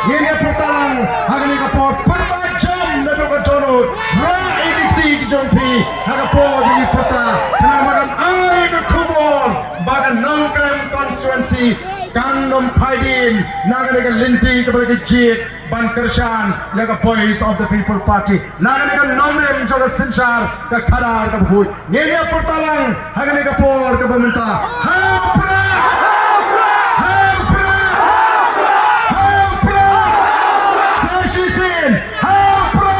Ini pertalang Hagani kapot Permajam Nadu kaconut Ra edisi kijompi Hagapot ini peta Kenamakan Ari Kumon Bagan Nongkrem Constituency Kandom Paidin Nagarikan Linti kepada Jit Ban Kershan Yang Voice of the People Party Nagarikan Nomrem Joga Sinsar Ke Kadar ke Bukut Ini pertalang Hagani kapot ke pemerintah Hapra Hapra Hapra Sashisin Hapra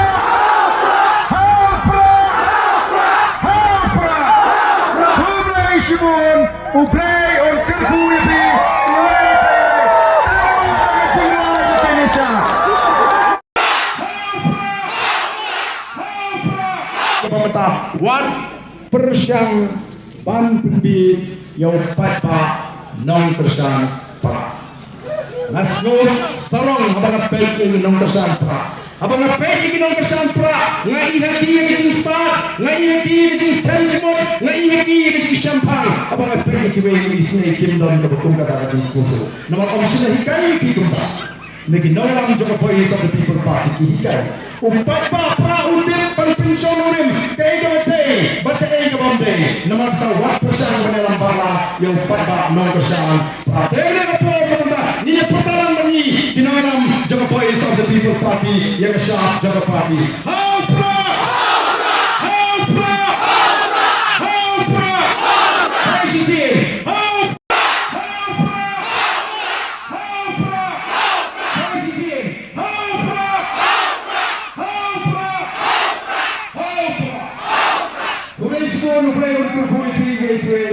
Hapra Hapra Hublai Shibun Ublai on Kerku Yipi pemerintah wan persyang ban pembi yang patpa nong tersan pra ngasngut sarong abang peki nong tersan pra abang peki nong tersan pra ngai hati kecing start ngai hati kecing skanjmot ngai hati kecing champagne abang peki kiwe isne kimdom ke bekum kata kecing susu nama om sila hikai ki kumta Negi nolam Joka Voice of the People Party hikai upat pa pra udip pan pension urim kay gabate bate ay gabamde naman ta wat persen menelam bala yung upat pa non persen pratene ka po manda ni putalang bani ginolam Joka Voice of the People Party yang sya Joka Party how pra how pra how pra fresh is no play with the